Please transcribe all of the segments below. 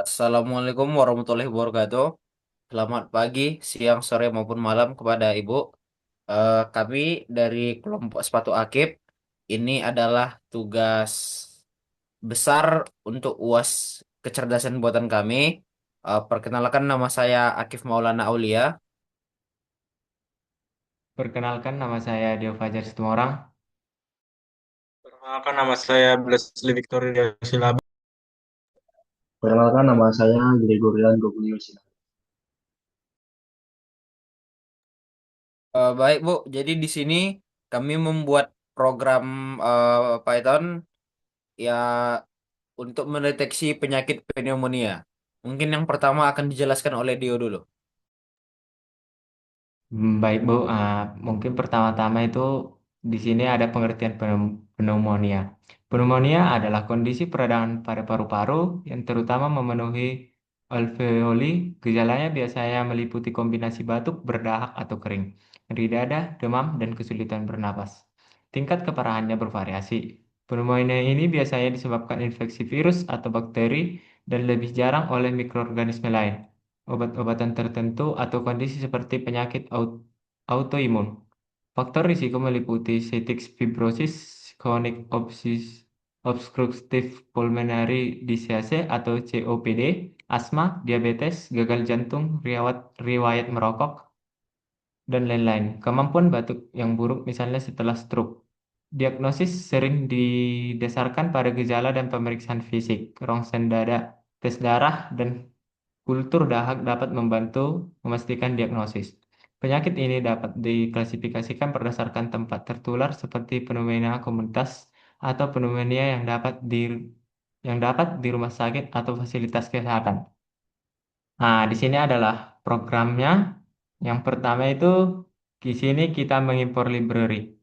Assalamualaikum warahmatullahi wabarakatuh. Selamat pagi, siang, sore maupun malam kepada Ibu. Kami dari kelompok sepatu Akib. Ini adalah tugas besar untuk UAS kecerdasan buatan kami. Perkenalkan nama saya Akif Maulana Aulia. Perkenalkan, nama saya Dio Fajar Situmorang. Perkenalkan nama saya Leslie Victoria Silaba. Perkenalkan nama saya Gregorian Gobulio Sirait. Baik Bu, jadi di sini kami membuat program Python ya untuk mendeteksi penyakit pneumonia. Mungkin yang pertama akan dijelaskan oleh Dio dulu. Baik Bu, mungkin pertama-tama itu di sini ada pengertian pneumonia. Pneumonia adalah kondisi peradangan pada paru-paru yang terutama memenuhi alveoli. Gejalanya biasanya meliputi kombinasi batuk, berdahak, atau kering, nyeri dada, demam, dan kesulitan bernapas. Tingkat keparahannya bervariasi. Pneumonia ini biasanya disebabkan infeksi virus atau bakteri dan lebih jarang oleh mikroorganisme lain. Obat-obatan tertentu atau kondisi seperti penyakit autoimun. Faktor risiko meliputi cystic fibrosis, chronic obstructive pulmonary disease atau COPD, asma, diabetes, gagal jantung, riwayat merokok, dan lain-lain. Kemampuan batuk yang buruk misalnya setelah stroke. Diagnosis sering didasarkan pada gejala dan pemeriksaan fisik, rongsen dada, tes darah, dan kultur dahak dapat membantu memastikan diagnosis. Penyakit ini dapat diklasifikasikan berdasarkan tempat tertular seperti pneumonia komunitas atau pneumonia yang dapat di rumah sakit atau fasilitas kesehatan. Nah, di sini adalah programnya. Yang pertama itu di sini kita mengimpor library.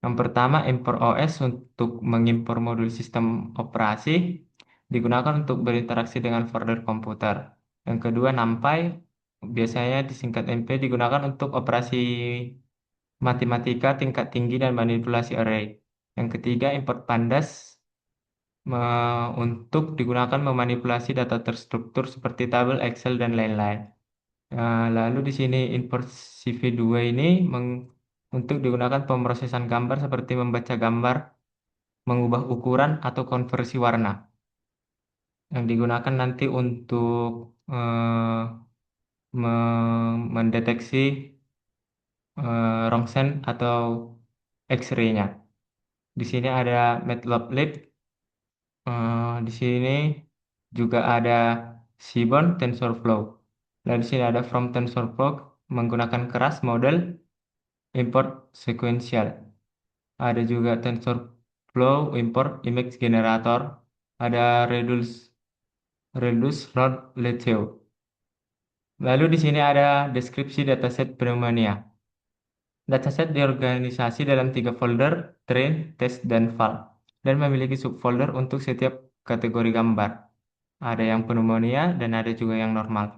Yang pertama, impor OS untuk mengimpor modul sistem operasi digunakan untuk berinteraksi dengan folder komputer. Yang kedua, NumPy biasanya disingkat MP digunakan untuk operasi matematika tingkat tinggi dan manipulasi array. Yang ketiga, import Pandas untuk digunakan memanipulasi data terstruktur seperti tabel, Excel, dan lain-lain. Lalu di sini import CV2 ini untuk digunakan pemrosesan gambar seperti membaca gambar, mengubah ukuran, atau konversi warna. Yang digunakan nanti untuk mendeteksi rongsen atau X-ray-nya. Di sini ada Matplotlib. Di sini juga ada Seaborn TensorFlow. Dan di sini ada From TensorFlow menggunakan keras model import sequential. Ada juga TensorFlow import image generator. Ada Reduce Rod Leteo. Lalu di sini ada deskripsi dataset pneumonia. Dataset diorganisasi dalam tiga folder, train, test, dan val, dan memiliki subfolder untuk setiap kategori gambar. Ada yang pneumonia dan ada juga yang normal.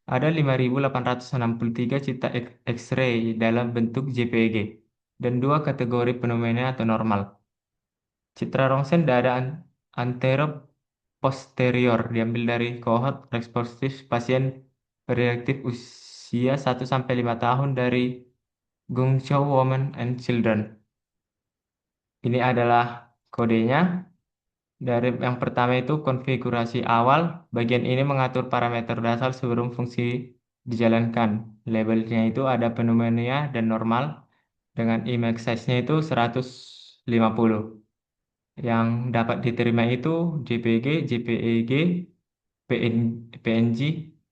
Ada 5.863 cita X-ray dalam bentuk JPG dan dua kategori pneumonia atau normal. Citra rongsen dada antero-posterior diambil dari kohort responsif pasien reaktif usia 1 sampai 5 tahun dari Guangzhou Women and Children. Ini adalah kodenya. Dari yang pertama itu konfigurasi awal. Bagian ini mengatur parameter dasar sebelum fungsi dijalankan. Labelnya itu ada pneumonia dan normal dengan image size-nya itu 150. Yang dapat diterima itu JPG, JPEG, PNG,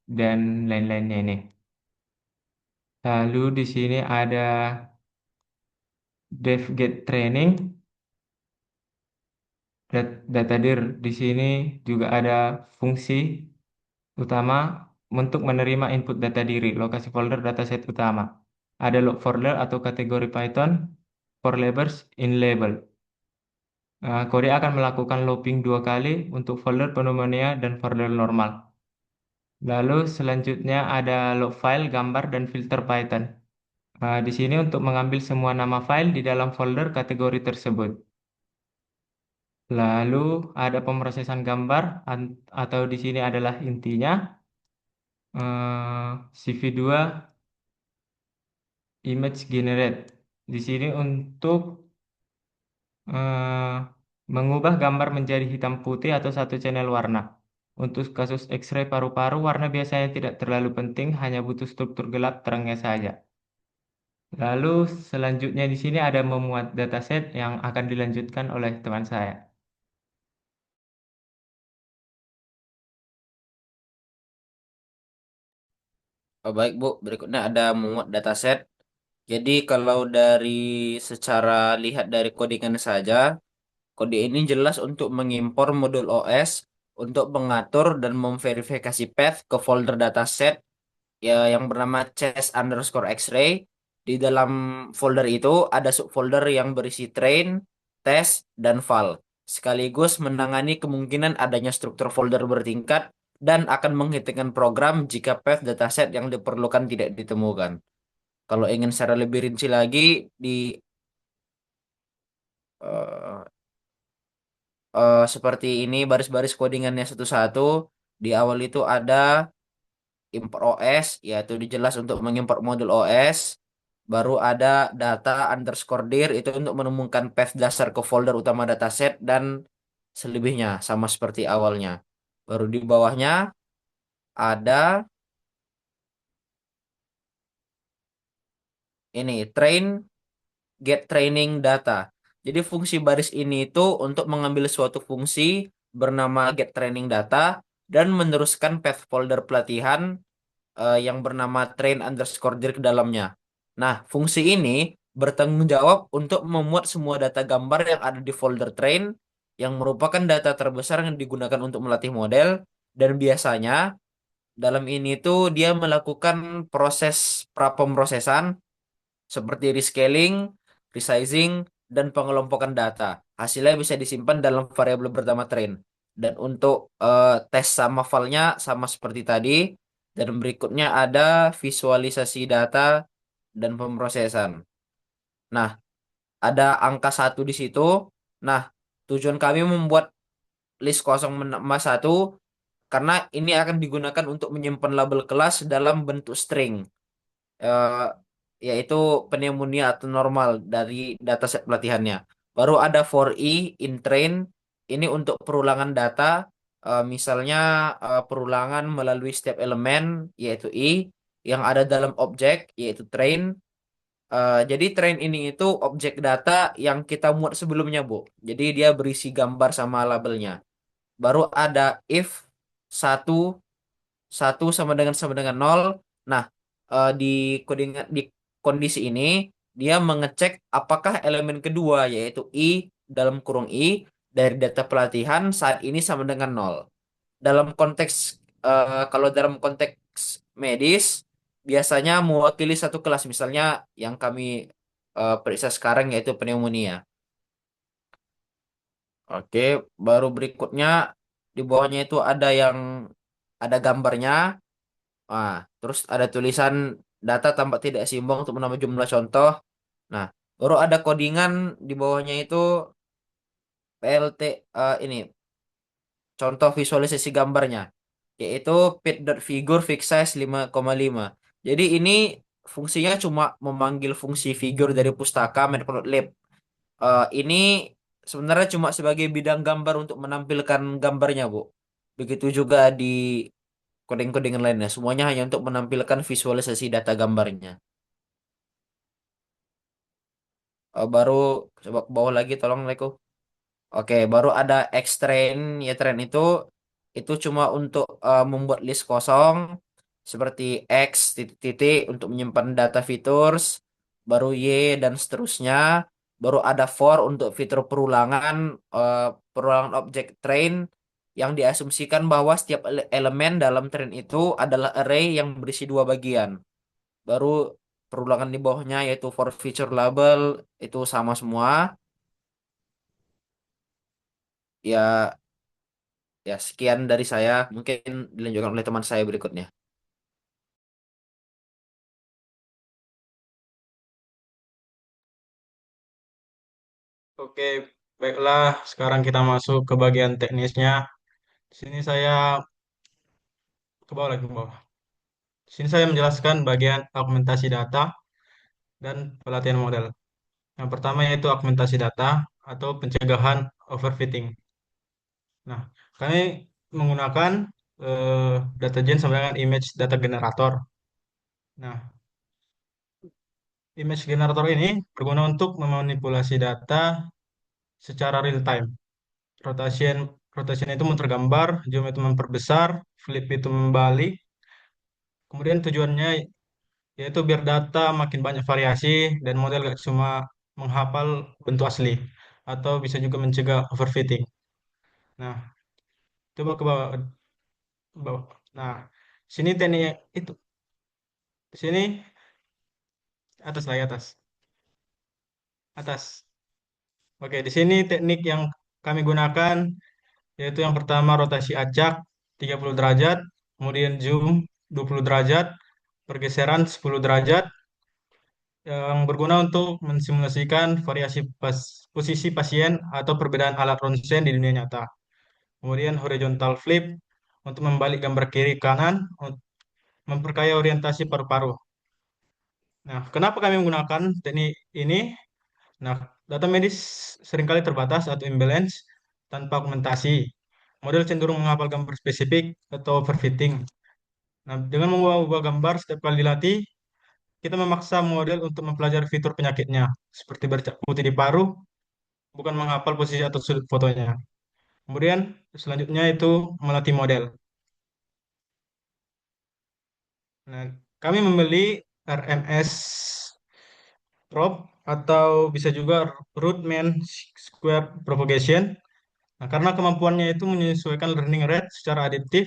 dan lain-lainnya ini. Lalu di sini ada DevGet Training, datadir. Di sini juga ada fungsi utama untuk menerima input data diri, lokasi folder dataset utama. Ada log folder atau kategori Python for labels in label. Kode akan melakukan looping 2 kali untuk folder pneumonia dan folder normal. Lalu selanjutnya ada log file, gambar, dan filter Python. Di sini untuk mengambil semua nama file di dalam folder kategori tersebut. Lalu ada pemrosesan gambar atau di sini adalah intinya CV2 image generate. Di sini untuk eh, mengubah gambar menjadi hitam putih atau satu channel warna. Untuk kasus X-ray paru-paru, warna biasanya tidak terlalu penting, hanya butuh struktur gelap terangnya saja. Lalu selanjutnya di sini ada memuat dataset yang akan dilanjutkan oleh teman saya. Oh, baik Bu, berikutnya ada memuat dataset. Jadi kalau dari secara lihat dari codingan saja, kode ini jelas untuk mengimpor modul OS untuk mengatur dan memverifikasi path ke folder dataset ya yang bernama chess underscore X-ray. Di dalam folder itu ada subfolder yang berisi train, test, dan file. Sekaligus menangani kemungkinan adanya struktur folder bertingkat dan akan menghitungkan program jika path dataset yang diperlukan tidak ditemukan. Kalau ingin secara lebih rinci lagi, di eh, seperti ini baris-baris codingannya satu-satu. Di awal itu ada import OS, yaitu dijelas untuk mengimport modul OS. Baru ada data underscore dir, itu untuk menemukan path dasar ke folder utama dataset dan selebihnya sama seperti awalnya. Baru di bawahnya ada ini train get training data. Jadi fungsi baris ini itu untuk mengambil suatu fungsi bernama get training data dan meneruskan path folder pelatihan yang bernama train underscore dir ke dalamnya. Nah, fungsi ini bertanggung jawab untuk memuat semua data gambar yang ada di folder train yang merupakan data terbesar yang digunakan untuk melatih model dan biasanya dalam ini tuh dia melakukan proses prapemrosesan seperti rescaling, resizing, dan pengelompokan data. Hasilnya bisa disimpan dalam variabel bernama train. Dan untuk tes sama filenya sama seperti tadi. Dan berikutnya ada visualisasi data dan pemrosesan. Nah, ada angka satu di situ. Nah, tujuan kami membuat list kosong menambah satu karena ini akan digunakan untuk menyimpan label kelas dalam bentuk string. eh, Yaitu pneumonia atau normal dari dataset pelatihannya. Baru ada for i in train, ini untuk perulangan data, misalnya perulangan melalui setiap elemen yaitu i yang ada dalam objek yaitu train. Jadi train ini itu objek data yang kita muat sebelumnya, Bu. Jadi dia berisi gambar sama labelnya. Baru ada if satu satu sama dengan nol. Nah, di coding di kondisi ini dia mengecek apakah elemen kedua yaitu i dalam kurung i dari data pelatihan saat ini sama dengan nol. Dalam konteks kalau dalam konteks medis biasanya mewakili satu kelas misalnya yang kami periksa sekarang yaitu pneumonia. Oke, baru berikutnya di bawahnya itu ada yang ada gambarnya. Ah, terus ada tulisan data tampak tidak seimbang untuk menambah jumlah contoh. Nah, baru ada codingan di bawahnya itu PLT ini contoh visualisasi gambarnya yaitu fit.figure fixed size 5,5. Jadi ini fungsinya cuma memanggil fungsi figur dari pustaka Matplotlib. Ini sebenarnya cuma sebagai bidang gambar untuk menampilkan gambarnya, Bu. Begitu juga di coding-codingan lainnya. Semuanya hanya untuk menampilkan visualisasi data gambarnya. Baru coba ke bawah lagi tolong Leko. Oke, baru ada X-train. Ya, train itu cuma untuk membuat list kosong seperti X titik-titik untuk menyimpan data features, baru Y dan seterusnya. Baru ada for untuk fitur eh, perulangan objek train yang diasumsikan bahwa setiap elemen dalam train itu adalah array yang berisi dua bagian. Baru perulangan di bawahnya yaitu for feature label itu sama semua. Ya, ya sekian dari saya. Mungkin dilanjutkan oleh teman saya berikutnya. Oke, Baiklah, sekarang kita masuk ke bagian teknisnya. Di sini saya ke bawah lagi ke bawah. Di sini saya menjelaskan bagian augmentasi data dan pelatihan model. Yang pertama yaitu augmentasi data atau pencegahan overfitting. Nah, kami menggunakan data gen sama dengan image data generator. Nah, image generator ini berguna untuk memanipulasi data secara real time. Rotation rotation itu muter gambar, zoom itu memperbesar, flip itu membalik. Kemudian tujuannya yaitu biar data makin banyak variasi dan model gak cuma menghafal bentuk asli atau bisa juga mencegah overfitting. Nah, coba ke bawah, bawah. Nah, sini teknik itu. Di sini atas lagi atas. Atas. Oke, di sini teknik yang kami gunakan yaitu yang pertama rotasi acak 30 derajat, kemudian zoom 20 derajat, pergeseran 10 derajat yang berguna untuk mensimulasikan variasi posisi pasien atau perbedaan alat ronsen di dunia nyata. Kemudian horizontal flip untuk membalik gambar kiri kanan, memperkaya orientasi paru-paru. Nah, kenapa kami menggunakan teknik ini? Nah, data medis seringkali terbatas atau imbalance tanpa augmentasi. Model cenderung menghafal gambar spesifik atau overfitting. Nah, dengan mengubah gambar setiap kali dilatih, kita memaksa model untuk mempelajari fitur penyakitnya, seperti bercak putih di paru, bukan menghafal posisi atau sudut fotonya. Kemudian, selanjutnya itu melatih model. Nah, kami membeli RMS Prop atau bisa juga Root Mean Square Propagation. Nah, karena kemampuannya itu menyesuaikan learning rate secara adaptif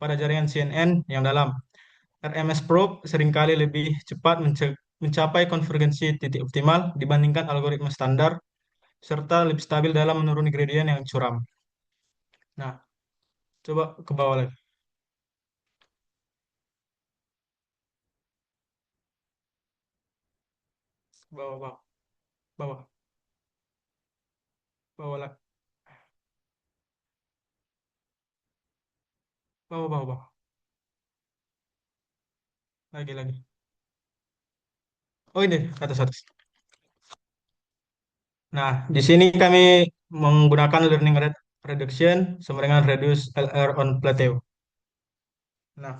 pada jaringan CNN yang dalam. RMS Probe seringkali lebih cepat mencapai konvergensi titik optimal dibandingkan algoritma standar, serta lebih stabil dalam menuruni gradien yang curam. Nah, coba ke bawah lagi. Bawah, bawah, bawah, bawah lagi. Bawah, bawah, bawah. Lagi, lagi. Oh ini, atas, atas. Nah, di sini kami menggunakan learning rate reduction sama dengan reduce LR on plateau. Nah,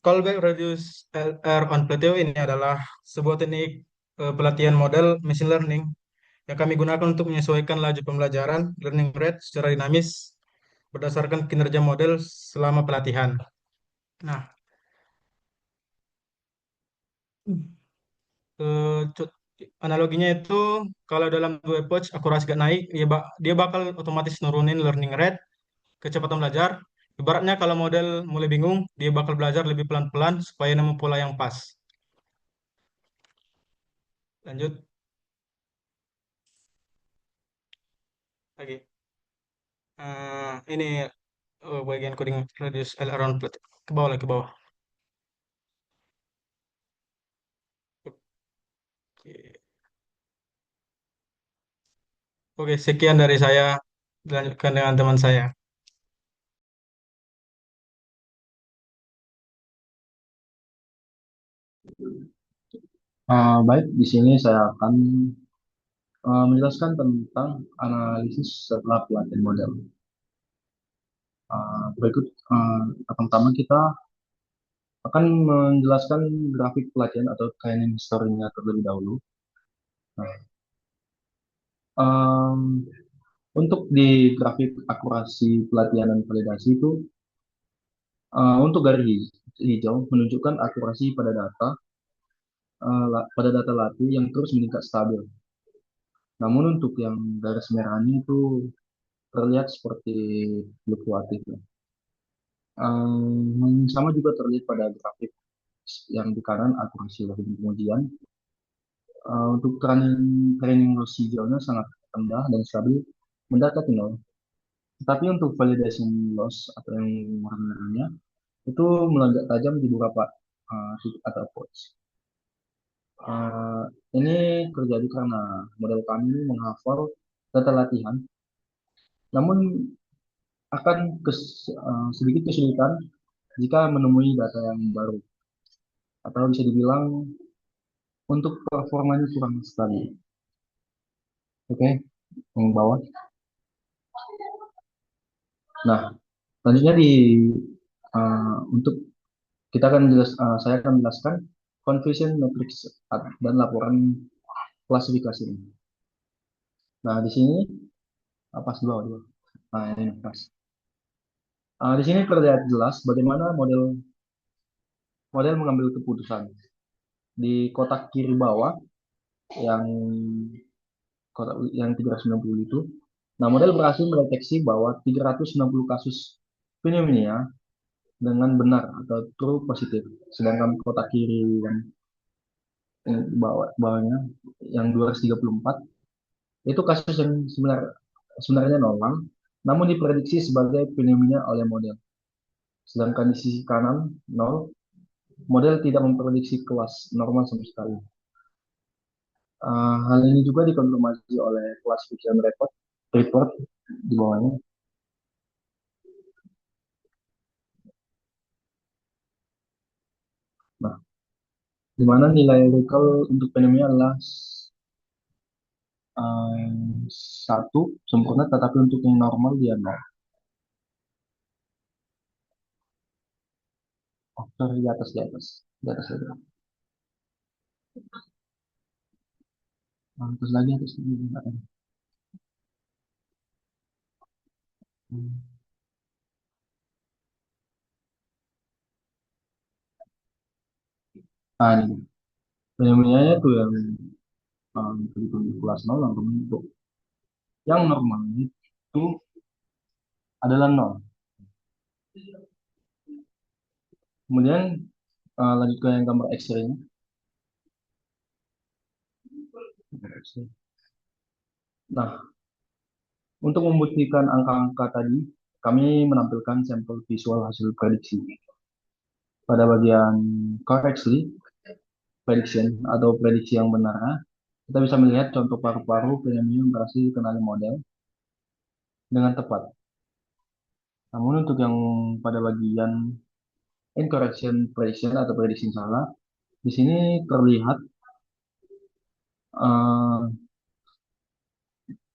callback reduce LR on plateau ini adalah sebuah teknik pelatihan model machine learning yang kami gunakan untuk menyesuaikan laju pembelajaran learning rate secara dinamis berdasarkan kinerja model selama pelatihan. Nah, co- analoginya itu kalau dalam dua approach akurasi gak naik, dia bakal otomatis nurunin learning rate, kecepatan belajar. Ibaratnya kalau model mulai bingung, dia bakal belajar lebih pelan-pelan supaya nemu pola yang pas. Lanjut lagi. Ini bagian coding reduce L around plot. Ke bawah lagi ke bawah. Oke. Oke, sekian dari saya. Dilanjutkan dengan teman saya. Baik, di sini saya akan menjelaskan tentang analisis setelah pelatihan model. Berikut pertama kita akan menjelaskan grafik pelatihan atau training story-nya terlebih dahulu. Nah, em, untuk di grafik akurasi pelatihan dan validasi itu, untuk garis hijau menunjukkan akurasi pada data latih yang terus meningkat stabil. Namun untuk yang garis merahnya itu terlihat seperti fluktuatif ya. Sama juga terlihat pada grafik yang di kanan akurasi lagi kemudian untuk training loss hijaunya sangat rendah dan stabil mendekati nol. Tetapi untuk validation loss atau yang warna merahnya itu melonjak tajam di beberapa titik atau approach. Uh, ini terjadi karena model kami menghafal data latihan, namun akan sedikit kesulitan jika menemui data yang baru, atau bisa dibilang untuk performanya kurang sekali. Oke, yang bawah. Nah, selanjutnya untuk saya akan menjelaskan confusion matrix dan laporan klasifikasi ini. Nah, di sini pas dua, dua. Nah, ini pas. Di sini terlihat jelas bagaimana model model mengambil keputusan. Di kotak kiri bawah yang kotak yang 390 itu, nah model berhasil mendeteksi bahwa 360 kasus pneumonia dengan benar atau true positif. Sedangkan kotak kiri yang bawahnya yang 234 itu kasus yang sebenarnya normal, namun diprediksi sebagai pneumonia oleh model. Sedangkan di sisi kanan 0, model tidak memprediksi kelas normal sama sekali. Hal ini juga dikonfirmasi oleh classification report di bawahnya. Nah, di mana nilai recall untuk pneumonia adalah 1 sempurna, tetapi untuk yang normal dia 0. Oh, sorry, di atas lagi. Atas lagi. Nggak ada. Nah, ini pneumonia itu yang di kelas 0 langsung untuk yang normal itu adalah 0. Kemudian lanjut ke yang gambar X-ray. Nah, untuk membuktikan angka-angka tadi, kami menampilkan sampel visual hasil prediksi. Pada bagian correctly prediction atau prediksi yang benar, kita bisa melihat contoh paru-paru pneumonia yang berhasil dikenali model dengan tepat. Namun untuk yang pada bagian incorrection prediction atau prediksi salah, di sini terlihat eh,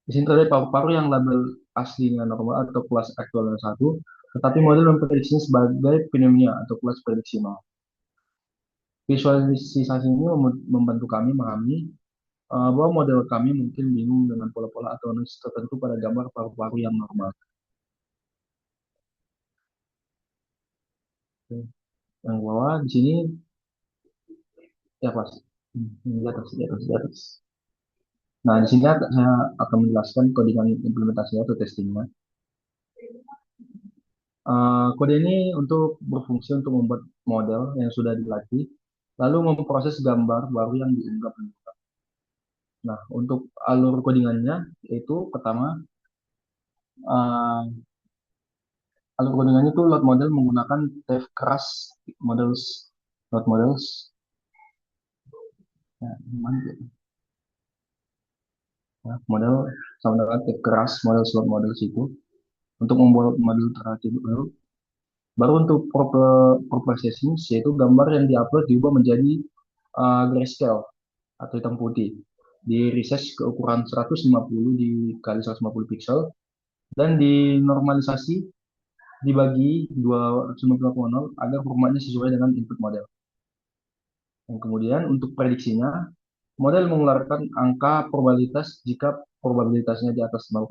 di sini terlihat paru-paru yang label aslinya normal atau kelas aktualnya 1, tetapi model memprediksinya sebagai pneumonia atau kelas prediksi 0. Visualisasi ini membantu kami memahami bahwa model kami mungkin bingung dengan pola-pola atau noise tertentu pada gambar paru-paru yang normal. Oke. Yang bawah di sini ya pas. Di atas. Nah, di sini saya akan menjelaskan codingan implementasinya atau testingnya. Kode ini berfungsi untuk membuat model yang sudah dilatih, lalu memproses gambar baru yang diunggah. Nah, untuk alur codingannya itu pertama, uh, alur codingannya itu load model menggunakan dev keras models, load models. Ya, model sama dengan dev keras model load models itu untuk membuat model terlatih baru. Baru untuk processing, yaitu gambar yang diupload diubah menjadi grayscale atau hitam putih, di resize ke ukuran 150 dikali 150 pixel dan dinormalisasi dibagi 290 agar formatnya sesuai dengan input model. Dan kemudian untuk prediksinya, model mengeluarkan angka probabilitas jika probabilitasnya di atas 0,5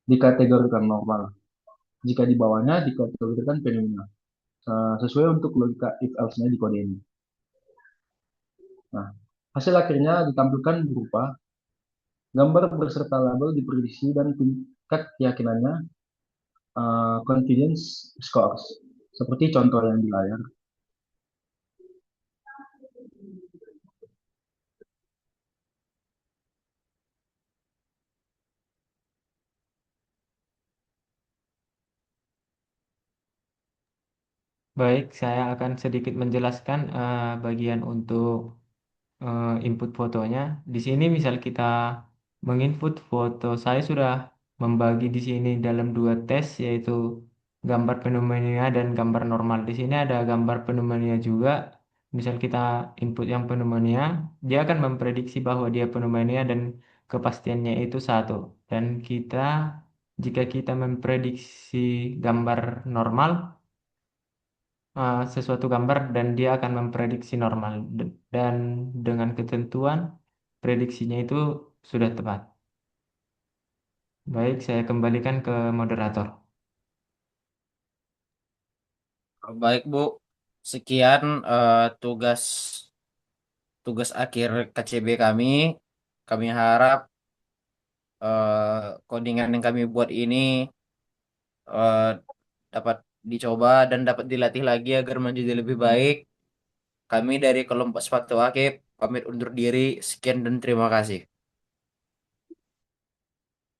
dikategorikan normal. Jika di bawahnya dikategorikan fenomena. Sesuai untuk logika if else-nya di kode ini. Nah, hasil akhirnya ditampilkan berupa gambar beserta label diprediksi dan tingkat keyakinannya confidence scores. Seperti contoh yang di layar. Baik, saya akan sedikit menjelaskan bagian untuk input fotonya. Di sini misal kita menginput foto. Saya sudah membagi di sini dalam dua tes, yaitu gambar pneumonia dan gambar normal. Di sini ada gambar pneumonia juga. Misal kita input yang pneumonia, dia akan memprediksi bahwa dia pneumonia dan kepastiannya itu 1. Dan jika kita memprediksi gambar normal, sesuatu gambar dan dia akan memprediksi normal. Dan dengan ketentuan prediksinya itu sudah tepat. Baik, saya kembalikan ke moderator. Baik, Bu. Sekian tugas tugas akhir KCB kami. Kami harap codingan yang kami buat ini eh, dapat dicoba dan dapat dilatih lagi agar menjadi lebih baik. Kami dari kelompok sepatu akib pamit undur diri. Sekian dan terima kasih.